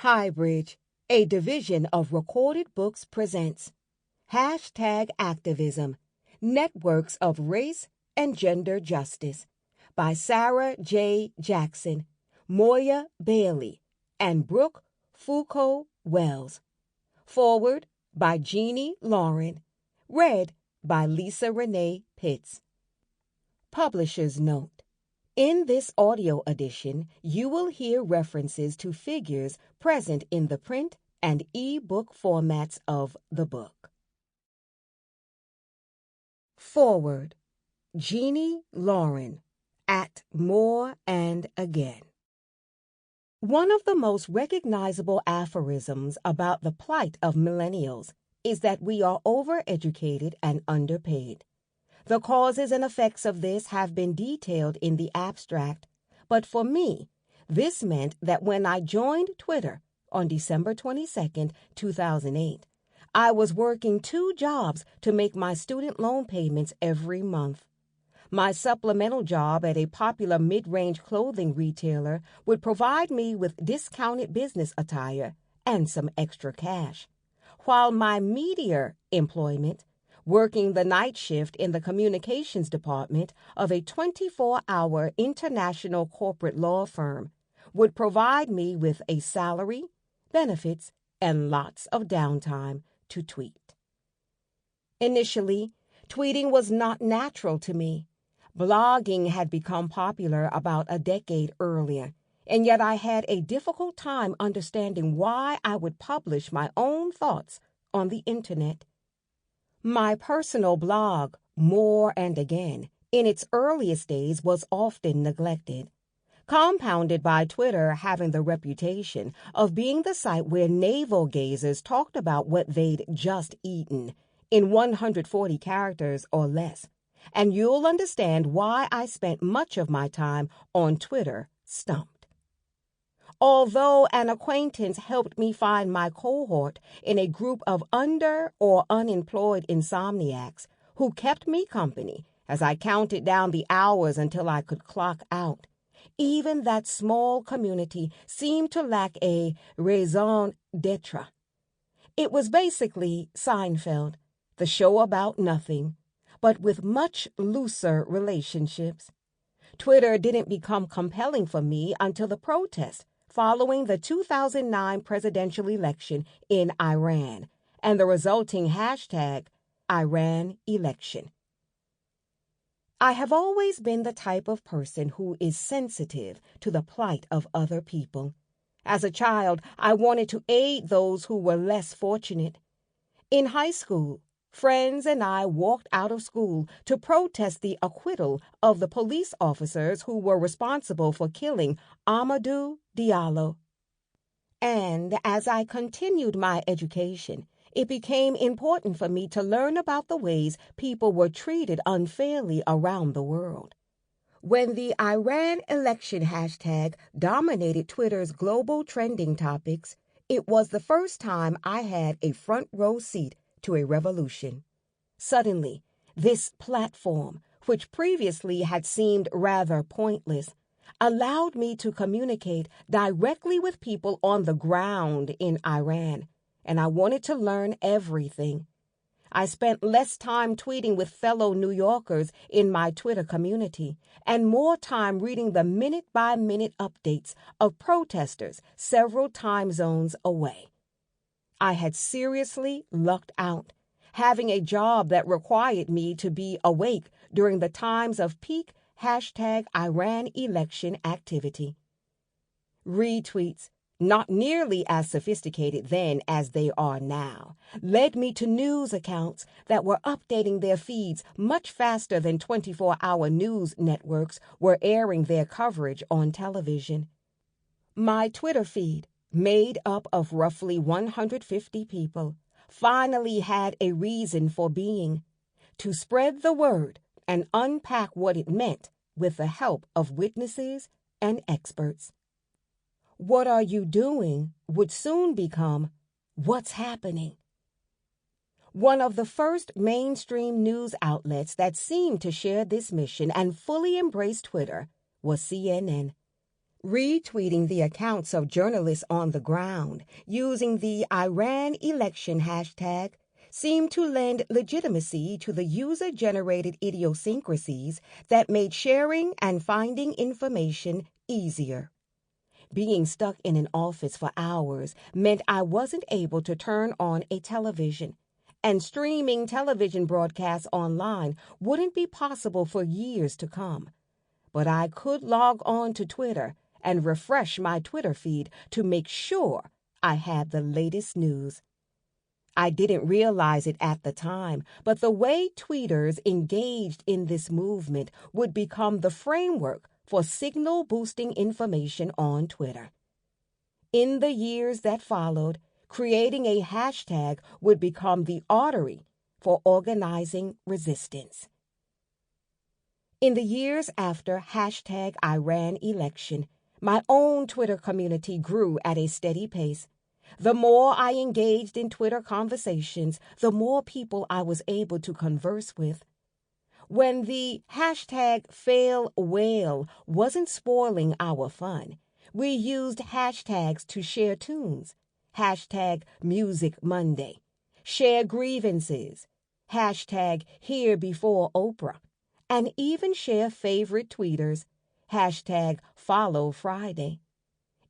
HighBridge, a division of Recorded Books, presents #Activism, Networks of Race and Gender Justice by Sarah J. Jackson, Moya Bailey, and Brooke Foucault Wells. Forward by Jeannie Lauren. Read by Lisa Reneé Pitts. Publisher's Note. In this audio edition, you will hear references to figures present in the print and e-book formats of the book. Forward. Jeannie Lauren, at More and Again. One of the most recognizable aphorisms about the plight of millennials is that we are overeducated and underpaid. The causes and effects of this have been detailed in the abstract, but for me, this meant that when I joined Twitter on December 22, 2008, I was working 2 jobs to make my student loan payments every month. My supplemental job at a popular mid-range clothing retailer would provide me with discounted business attire and some extra cash, while my meatier employment, working the night shift in the communications department of a 24-hour international corporate law firm, would provide me with a salary, benefits, and lots of downtime to tweet. Initially, tweeting was not natural to me. Blogging had become popular about a decade earlier, and yet I had a difficult time understanding why I would publish my own thoughts on the internet. My personal blog, More and Again, in its earliest days was often neglected, compounded by Twitter having the reputation of being the site where navel-gazers talked about what they'd just eaten in 140 characters or less, and you'll understand why I spent much of my time on Twitter stumped. Although an acquaintance helped me find my cohort in a group of under or unemployed insomniacs who kept me company as I counted down the hours until I could clock out, even that small community seemed to lack a raison d'etre. It was basically Seinfeld, the show about nothing, but with much looser relationships. Twitter didn't become compelling for me until the protest following the 2009 presidential election in Iran and the resulting #IranElection. I have always been the type of person who is sensitive to the plight of other people. As a child, I wanted to aid those who were less fortunate. In high school, friends and I walked out of school to protest the acquittal of the police officers who were responsible for killing Amadou Diallo. And as I continued my education, it became important for me to learn about the ways people were treated unfairly around the world. When the Iran election hashtag dominated Twitter's global trending topics, it was the first time I had a front row seat to a revolution. Suddenly, this platform, which previously had seemed rather pointless, allowed me to communicate directly with people on the ground in Iran, and I wanted to learn everything. I spent less time tweeting with fellow New Yorkers in my Twitter community and more time reading the minute-by-minute updates of protesters several time zones away. I had seriously lucked out, having a job that required me to be awake during the times of peak #IranElection activity. Retweets, not nearly as sophisticated then as they are now, led me to news accounts that were updating their feeds much faster than 24-hour news networks were airing their coverage on television. My Twitter feed, made up of roughly 150 people, finally had a reason for being: to spread the word and unpack what it meant with the help of witnesses and experts. What are you doing would soon become what's happening. One of the first mainstream news outlets that seemed to share this mission and fully embrace Twitter was CNN. Retweeting the accounts of journalists on the ground using the Iran election hashtag seemed to lend legitimacy to the user-generated idiosyncrasies that made sharing and finding information easier. Being stuck in an office for hours meant I wasn't able to turn on a television, and streaming television broadcasts online wouldn't be possible for years to come. But I could log on to Twitter and refresh my Twitter feed to make sure I had the latest news. I didn't realize it at the time, but the way tweeters engaged in this movement would become the framework for signal-boosting information on Twitter. In the years that followed, creating a hashtag would become the artery for organizing resistance. In the years after hashtag Iran election, my own Twitter community grew at a steady pace. The more I engaged in Twitter conversations, the more people I was able to converse with. When the hashtag #FailWhale wasn't spoiling our fun, we used hashtags to share tunes, hashtag Music Monday, share grievances, hashtag Here Before Oprah, and even share favorite tweeters, hashtag Follow Friday.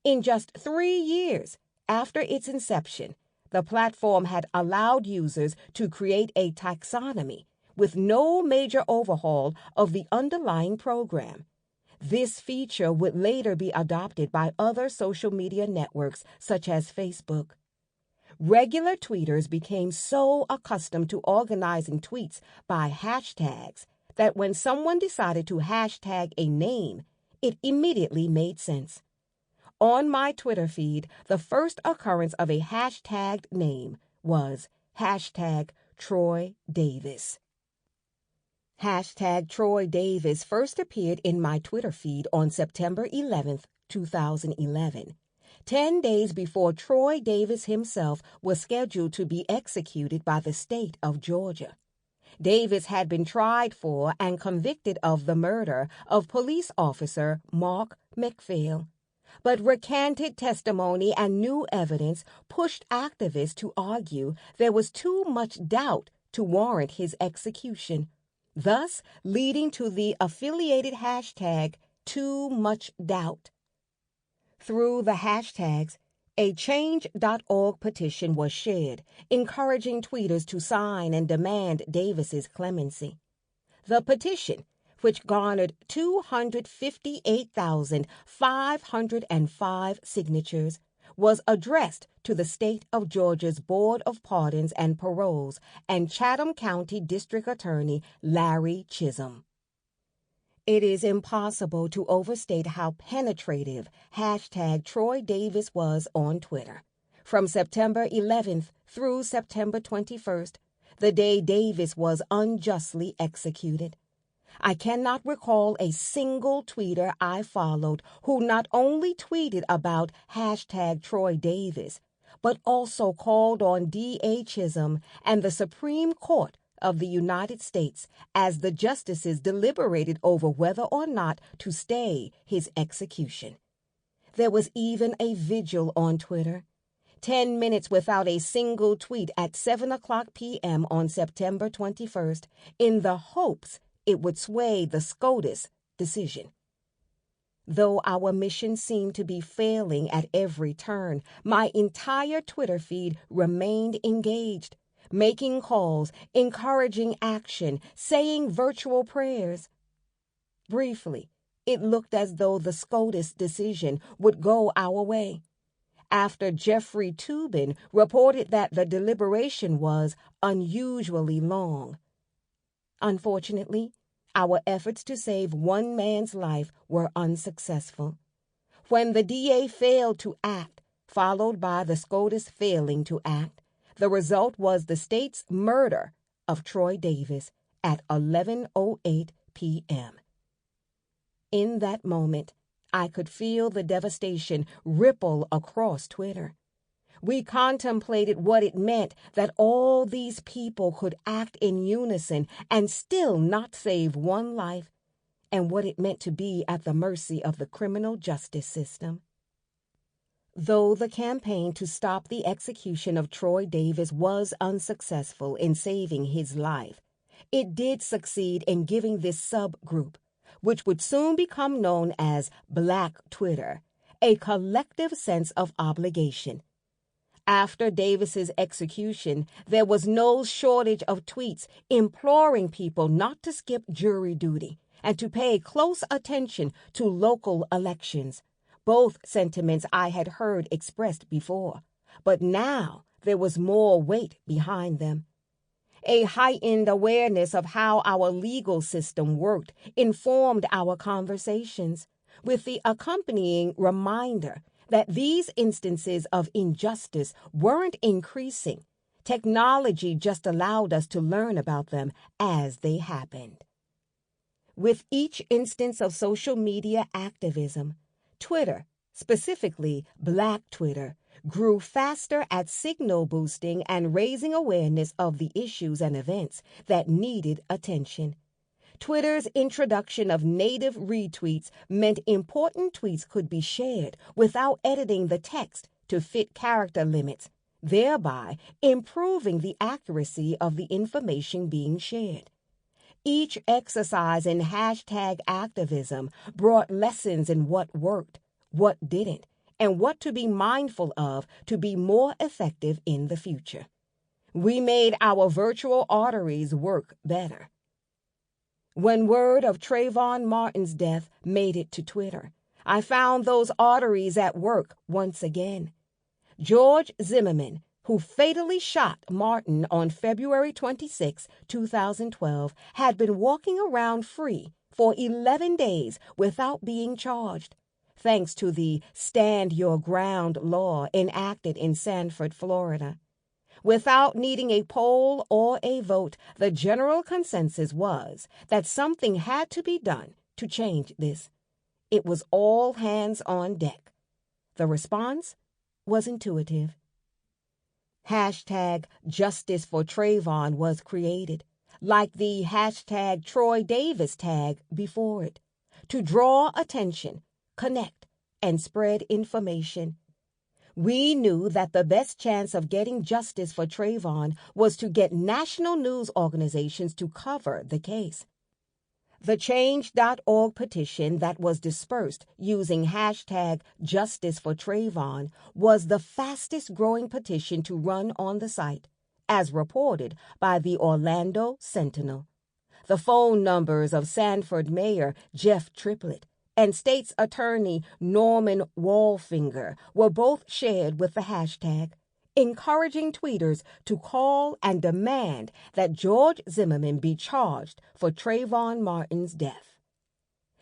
In just 3 years after its inception, the platform had allowed users to create a taxonomy with no major overhaul of the underlying program. This feature would later be adopted by other social media networks such as Facebook. Regular tweeters became so accustomed to organizing tweets by hashtags that when someone decided to hashtag a name, it immediately made sense. On my Twitter feed, the first occurrence of a hashtagged name was hashtag Troy Davis. Hashtag Troy Davis first appeared in my Twitter feed on September 11, 2011, 10 days before Troy Davis himself was scheduled to be executed by the state of Georgia. Davis had been tried for and convicted of the murder of police officer Mark McPhail, but recanted testimony and new evidence pushed activists to argue there was too much doubt to warrant his execution, thus leading to the affiliated hashtag #TooMuchDoubt. Through the hashtags, a Change.org petition was shared, encouraging tweeters to sign and demand Davis's clemency. The petition, which garnered 258,505 signatures, was addressed to the state of Georgia's Board of Pardons and Paroles and Chatham County District Attorney Larry Chisholm. It is impossible to overstate how penetrative hashtag Troy Davis was on Twitter. From September 11th through September 21st, the day Davis was unjustly executed. I cannot recall a single tweeter I followed who not only tweeted about hashtag Troy Davis, but also called on D.A. Chisholm and the Supreme Court of the United States as the justices deliberated over whether or not to stay his execution. There was even a vigil on Twitter. 10 minutes without a single tweet at 7:00 p.m. on September 21st, in the hopes it would sway the SCOTUS decision. Though our mission seemed to be failing at every turn, my entire Twitter feed remained engaged, making calls, encouraging action, saying virtual prayers. Briefly, it looked as though the SCOTUS decision would go our way. After Jeffrey Toobin reported that the deliberation was unusually long. Unfortunately, our efforts to save one man's life were unsuccessful. When the DA failed to act, followed by the SCOTUS failing to act, the result was the state's murder of Troy Davis at 11:08 p.m. In that moment, I could feel the devastation ripple across Twitter. We contemplated what it meant that all these people could act in unison and still not save one life, and what it meant to be at the mercy of the criminal justice system. Though the campaign to stop the execution of Troy Davis was unsuccessful in saving his life, it did succeed in giving this subgroup, which would soon become known as Black Twitter, a collective sense of obligation. After Davis's execution, there was no shortage of tweets imploring people not to skip jury duty and to pay close attention to local elections, both sentiments I had heard expressed before, but now there was more weight behind them. A heightened awareness of how our legal system worked informed our conversations, with the accompanying reminder that these instances of injustice weren't increasing. Technology just allowed us to learn about them as they happened. With each instance of social media activism, Twitter, specifically Black Twitter, grew faster at signal boosting and raising awareness of the issues and events that needed attention. Twitter's introduction of native retweets meant important tweets could be shared without editing the text to fit character limits, thereby improving the accuracy of the information being shared. Each exercise in hashtag activism brought lessons in what worked, what didn't, and what to be mindful of to be more effective in the future. We made our virtual arteries work better. When word of Trayvon Martin's death made it to Twitter, I found those arteries at work once again. George Zimmerman, who fatally shot Martin on February 26, 2012, had been walking around free for 11 days without being charged, thanks to the Stand Your Ground law enacted in Sanford, Florida. Without needing a poll or a vote, the general consensus was that something had to be done to change this. It was all hands on deck. The response was intuitive. Hashtag Justice for Trayvon was created, like the hashtag Troy Davis tag before it, to draw attention, connect, and spread information. We knew that the best chance of getting justice for Trayvon was to get national news organizations to cover the case. The Change.org petition that was dispersed using hashtag Justice for Trayvon was the fastest growing petition to run on the site, as reported by the Orlando Sentinel. The phone numbers of Sanford Mayor Jeff Triplett and State's Attorney Norman Walfinger were both shared with the hashtag, encouraging tweeters to call and demand that George Zimmerman be charged for Trayvon Martin's death.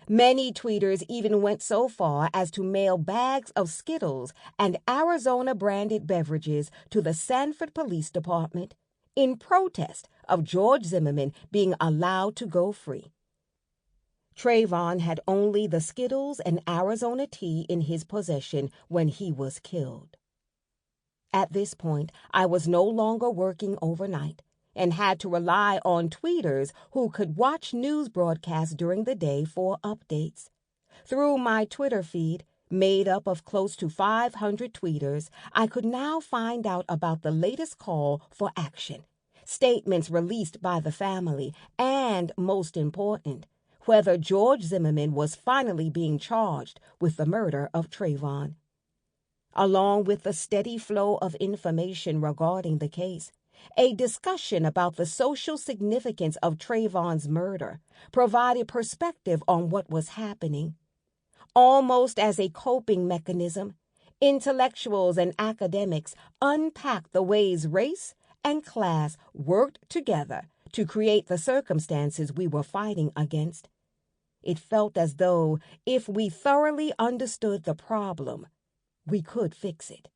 Many tweeters even went so far as to mail bags of Skittles and Arizona-branded beverages to the Sanford Police Department in protest of George Zimmerman being allowed to go free. Trayvon had only the Skittles and Arizona tea in his possession when he was killed. At this point, I was no longer working overnight and had to rely on tweeters who could watch news broadcasts during the day for updates. Through my Twitter feed, made up of close to 500 tweeters, I could now find out about the latest call for action, statements released by the family, and, most important, whether George Zimmerman was finally being charged with the murder of Trayvon. Along with the steady flow of information regarding the case, a discussion about the social significance of Trayvon's murder provided perspective on what was happening. Almost as a coping mechanism, intellectuals and academics unpacked the ways race and class worked together to create the circumstances we were fighting against. It felt as though if we thoroughly understood the problem, we could fix it.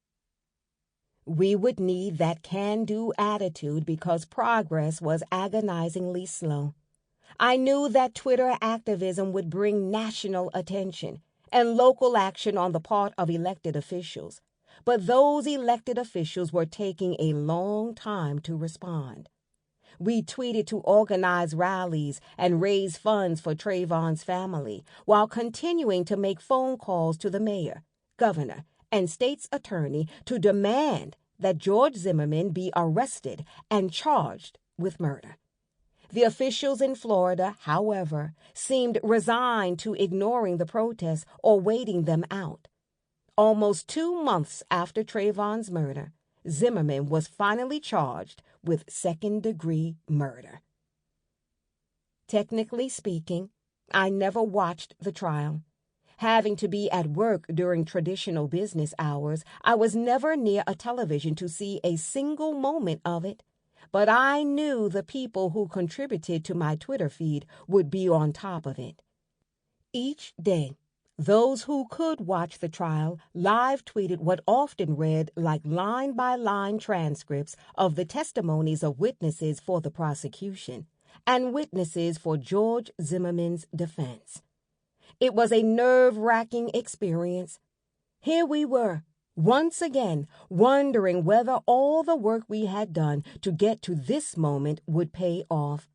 We would need that can-do attitude because progress was agonizingly slow. I knew that Twitter activism would bring national attention and local action on the part of elected officials, but those elected officials were taking a long time to respond. We tweeted to organize rallies and raise funds for Trayvon's family while continuing to make phone calls to the mayor, governor, and state's attorney to demand that George Zimmerman be arrested and charged with murder. The officials in Florida, however, seemed resigned to ignoring the protests or waiting them out. Almost 2 months after Trayvon's murder, Zimmerman was finally charged with second-degree murder. Technically speaking, I never watched the trial. Having to be at work during traditional business hours, I was never near a television to see a single moment of it. But I knew the people who contributed to my Twitter feed would be on top of it. Each day, those who could watch the trial live tweeted what often read like line-by-line transcripts of the testimonies of witnesses for the prosecution and witnesses for George Zimmerman's defense. It was a nerve-wracking experience. Here we were, once again, wondering whether all the work we had done to get to this moment would pay off.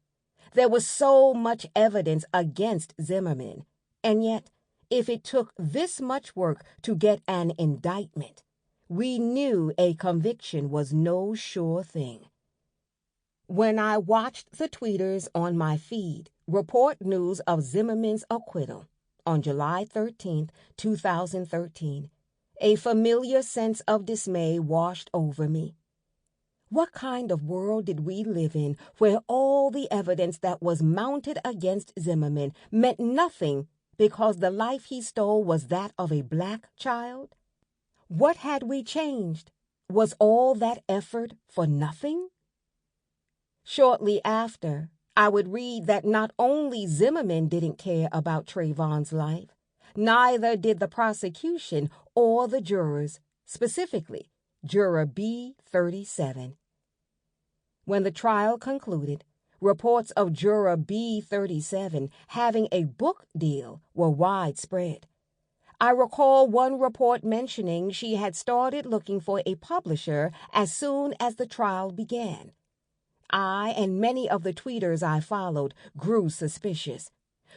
There was so much evidence against Zimmerman, and yet, if it took this much work to get an indictment, we knew a conviction was no sure thing. When I watched the tweeters on my feed report news of Zimmerman's acquittal on July 13, 2013, a familiar sense of dismay washed over me. What kind of world did we live in where all the evidence that was mounted against Zimmerman meant nothing because the life he stole was that of a black child? What had we changed? Was all that effort for nothing? Shortly after, I would read that not only Zimmerman didn't care about Trayvon's life, neither did the prosecution or the jurors, specifically Juror B37. When the trial concluded, reports of Juror B37 having a book deal were widespread. I recall one report mentioning she had started looking for a publisher as soon as the trial began. I and many of the tweeters I followed grew suspicious.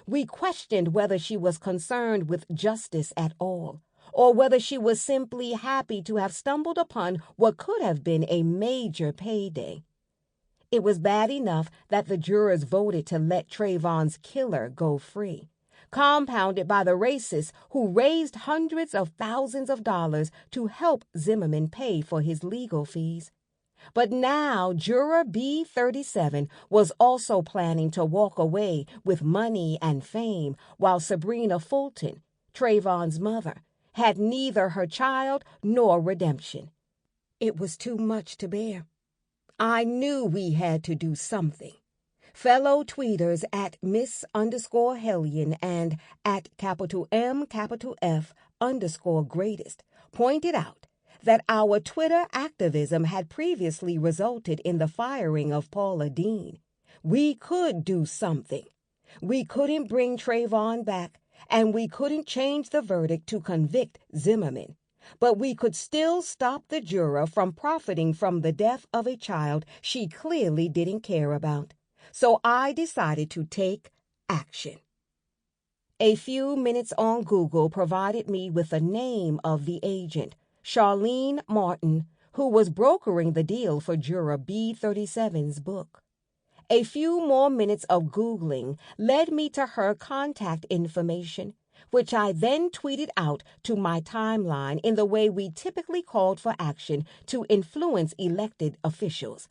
We questioned whether she was concerned with justice at all, or whether she was simply happy to have stumbled upon what could have been a major payday. It was bad enough that the jurors voted to let Trayvon's killer go free, compounded by the racists who raised hundreds of thousands of dollars to help Zimmerman pay for his legal fees. But now Juror B37 was also planning to walk away with money and fame, while Sabrina Fulton, Trayvon's mother, had neither her child nor redemption. It was too much to bear. I knew we had to do something. Fellow tweeters at Miss_Hellion and at M_F_greatest pointed out that our Twitter activism had previously resulted in the firing of Paula Deen. We could do something. We couldn't bring Trayvon back, and we couldn't change the verdict to convict Zimmerman. But we could still stop the juror from profiting from the death of a child she clearly didn't care about. So I decided to take action. A few minutes on Google provided me with the name of the agent, Charlene Martin, who was brokering the deal for Juror B37's book. A few more minutes of Googling led me to her contact information, which I then tweeted out to my timeline in the way we typically called for action to influence elected officials.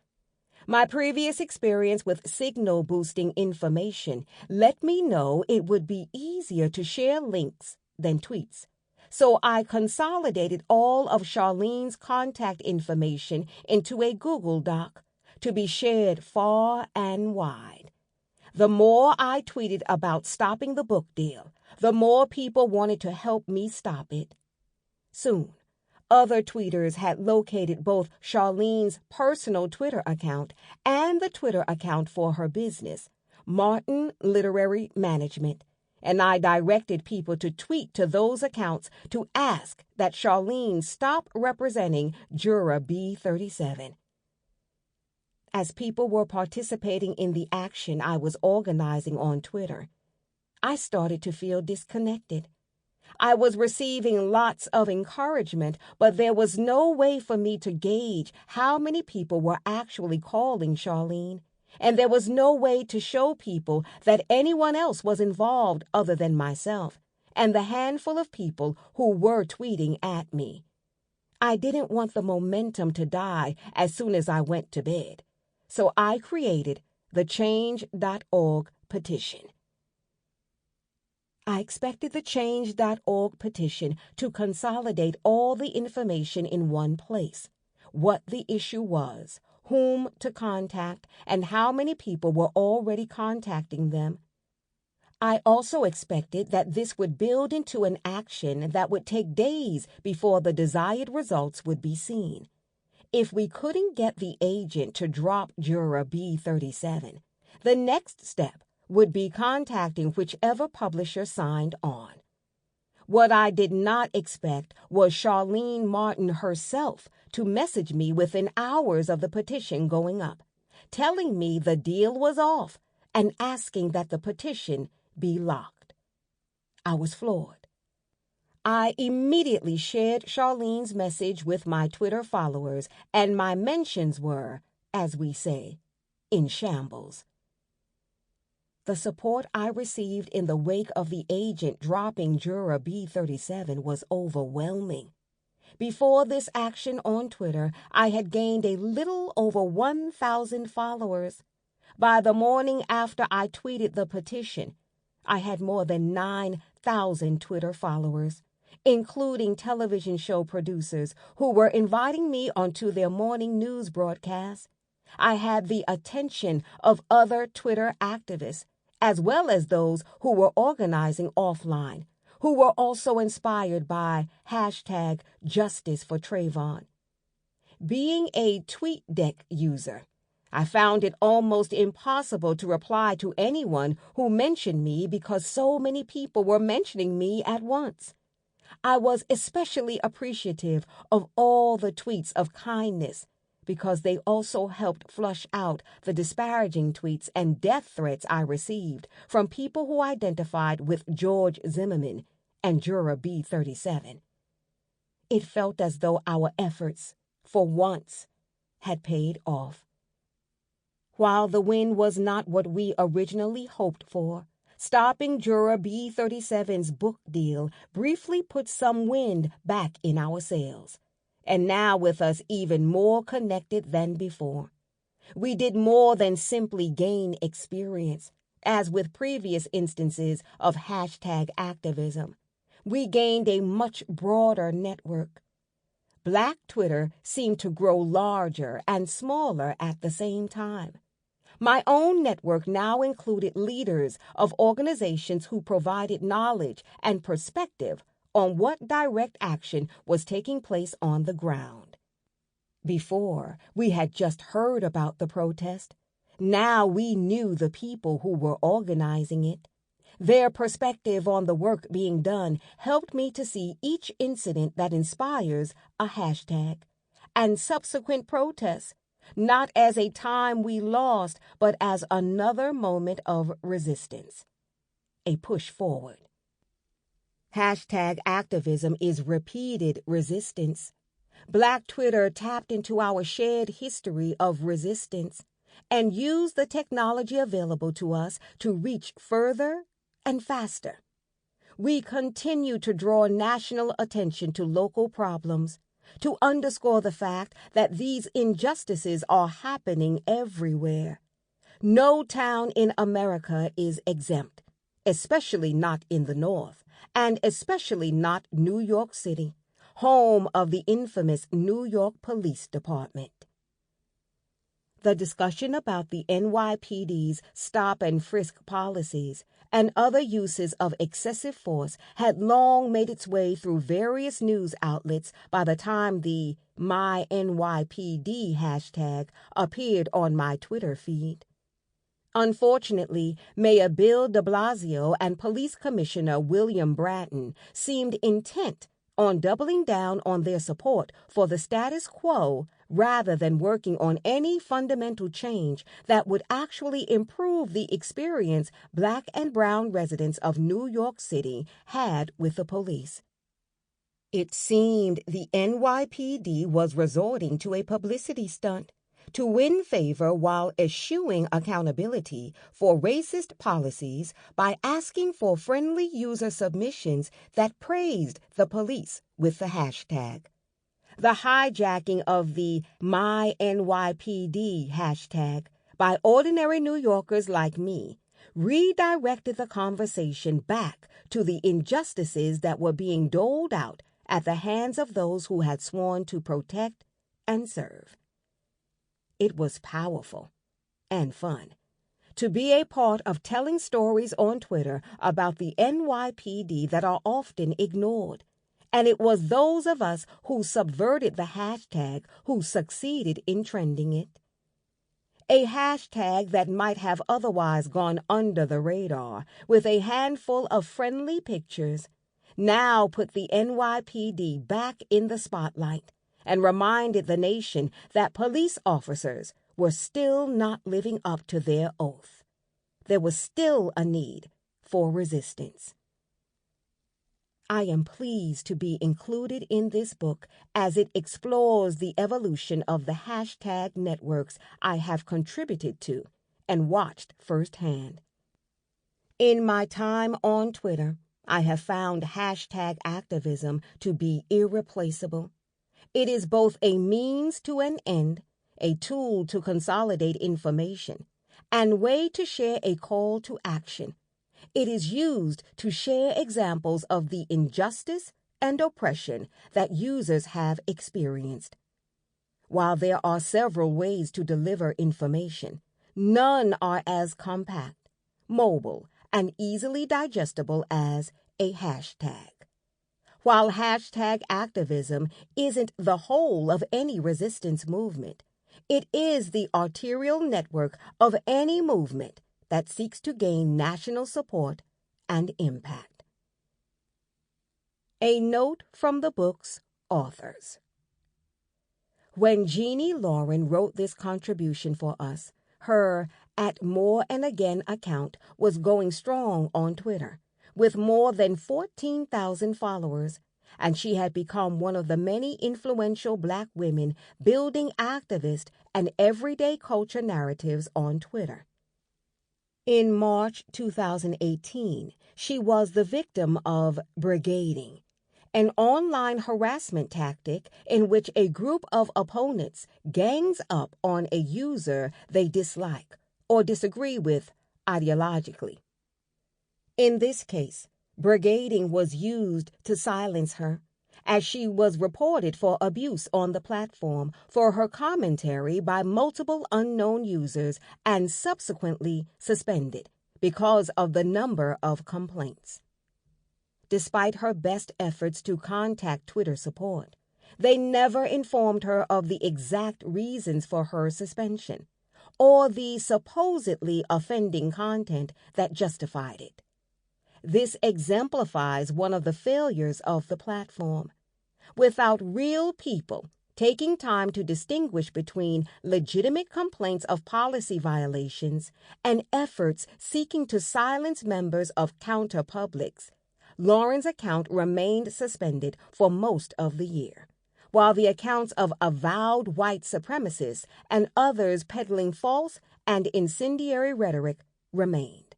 My previous experience with signal boosting information let me know it would be easier to share links than tweets. So I consolidated all of Charlene's contact information into a Google Doc to be shared far and wide. The more I tweeted about stopping the book deal, the more people wanted to help me stop it. Soon, other tweeters had located both Charlene's personal Twitter account and the Twitter account for her business, Martin Literary Management, and I directed people to tweet to those accounts to ask that Charlene stop representing Juror B37. As people were participating in the action I was organizing on Twitter, I started to feel disconnected. I was receiving lots of encouragement, but there was no way for me to gauge how many people were actually calling Charlene, and there was no way to show people that anyone else was involved other than myself and the handful of people who were tweeting at me. I didn't want the momentum to die as soon as I went to bed, so I created the Change.org petition. I expected the Change.org petition to consolidate all the information in one place: what the issue was, whom to contact, and how many people were already contacting them. I also expected that this would build into an action that would take days before the desired results would be seen. If we couldn't get the agent to drop Juror B37, the next step would be contacting whichever publisher signed on. What I did not expect was Charlene Martin herself to message me within hours of the petition going up, telling me the deal was off and asking that the petition be locked. I was floored. I immediately shared Charlene's message with my Twitter followers, and my mentions were, as we say, in shambles. The support I received in the wake of the agent dropping Juror B37 was overwhelming. Before this action on Twitter, I had gained a little over 1,000 followers. By the morning after I tweeted the petition, I had more than 9,000 Twitter followers, including television show producers who were inviting me onto their morning news broadcasts. I had the attention of other Twitter activists, as well as those who were organizing offline, who were also inspired by #Justice for Trayvon. Being a TweetDeck user, I found it almost impossible to reply to anyone who mentioned me because so many people were mentioning me at once. I was especially appreciative of all the tweets of kindness, because they also helped flush out the disparaging tweets and death threats I received from people who identified with George Zimmerman and Juror B37. It felt as though our efforts, for once, had paid off. While the win was not what we originally hoped for, stopping Juror B37's book deal briefly put some wind back in our sails. And now with us even more connected than before. We did more than simply gain experience, as with previous instances of #activism. We gained a much broader network. Black Twitter seemed to grow larger and smaller at the same time. My own network now included leaders of organizations who provided knowledge and perspective on what direct action was taking place on the ground. Before, we had just heard about the protest. Now we knew the people who were organizing it. Their perspective on the work being done helped me to see each incident that inspires a hashtag and subsequent protests, not as a time we lost, but as another moment of resistance, a push forward. #activism is repeated resistance. Black Twitter tapped into our shared history of resistance and used the technology available to us to reach further and faster. We continue to draw national attention to local problems, to underscore the fact that these injustices are happening everywhere. No town in America is exempt, especially not in the North, and especially not New York City, home of the infamous New York Police Department. The discussion about the NYPD's stop and frisk policies and other uses of excessive force had long made its way through various news outlets by the time the MyNYPD hashtag appeared on my Twitter feed. Unfortunately, Mayor Bill de Blasio and Police Commissioner William Bratton seemed intent on doubling down on their support for the status quo rather than working on any fundamental change that would actually improve the experience Black and brown residents of New York City had with the police. It seemed the NYPD was resorting to a publicity stunt to win favor while eschewing accountability for racist policies by asking for friendly user submissions that praised the police with the hashtag. The hijacking of the MyNYPD hashtag by ordinary New Yorkers like me redirected the conversation back to the injustices that were being doled out at the hands of those who had sworn to protect and serve. It was powerful and fun to be a part of telling stories on Twitter about the NYPD that are often ignored. And it was those of us who subverted the hashtag who succeeded in trending it. A hashtag that might have otherwise gone under the radar with a handful of friendly pictures now put the NYPD back in the spotlight and reminded the nation that police officers were still not living up to their oath. There was still a need for resistance. I am pleased to be included in this book as it explores the evolution of the hashtag networks I have contributed to and watched firsthand. In my time on Twitter, I have found hashtag activism to be irreplaceable. It is both a means to an end, a tool to consolidate information, and way to share a call to action. It is used to share examples of the injustice and oppression that users have experienced. While there are several ways to deliver information, none are as compact, mobile, and easily digestible as a hashtag. While hashtag activism isn't the whole of any resistance movement, it is the arterial network of any movement that seeks to gain national support and impact. A note from the book's authors. When Jeannie Lauren wrote this contribution for us, her At More and Again account was going strong on Twitter, with more than 14,000 followers, and she had become one of the many influential Black women building activist and everyday culture narratives on Twitter. In March 2018, she was the victim of brigading, an online harassment tactic in which a group of opponents gangs up on a user they dislike or disagree with ideologically. In this case, brigading was used to silence her, as she was reported for abuse on the platform for her commentary by multiple unknown users and subsequently suspended because of the number of complaints. Despite her best efforts to contact Twitter support, they never informed her of the exact reasons for her suspension or the supposedly offending content that justified it. This exemplifies one of the failures of the platform. Without real people taking time to distinguish between legitimate complaints of policy violations and efforts seeking to silence members of counter-publics, Lauren's account remained suspended for most of the year, while the accounts of avowed white supremacists and others peddling false and incendiary rhetoric remained.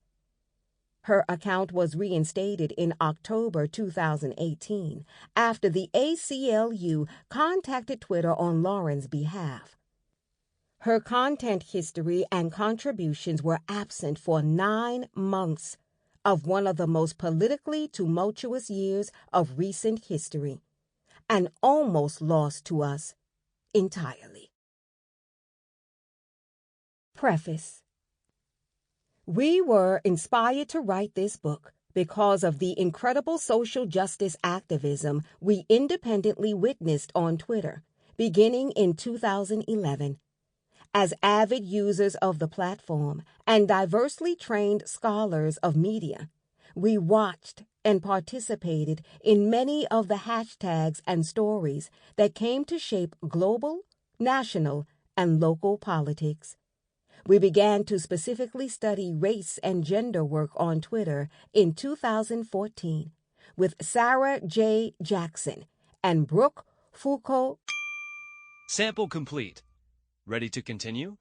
Her account was reinstated in October 2018 after the ACLU contacted Twitter on Lauren's behalf. Her content history and contributions were absent for 9 months of one of the most politically tumultuous years of recent history, and almost lost to us entirely. Preface. We were inspired to write this book because of the incredible social justice activism we independently witnessed on Twitter, beginning in 2011. As avid users of the platform and diversely trained scholars of media, we watched and participated in many of the hashtags and stories that came to shape global, national, and local politics. We began to specifically study race and gender work on Twitter in 2014 with Sarah J. Jackson and Brooke Foucault. Sample complete. Ready to continue?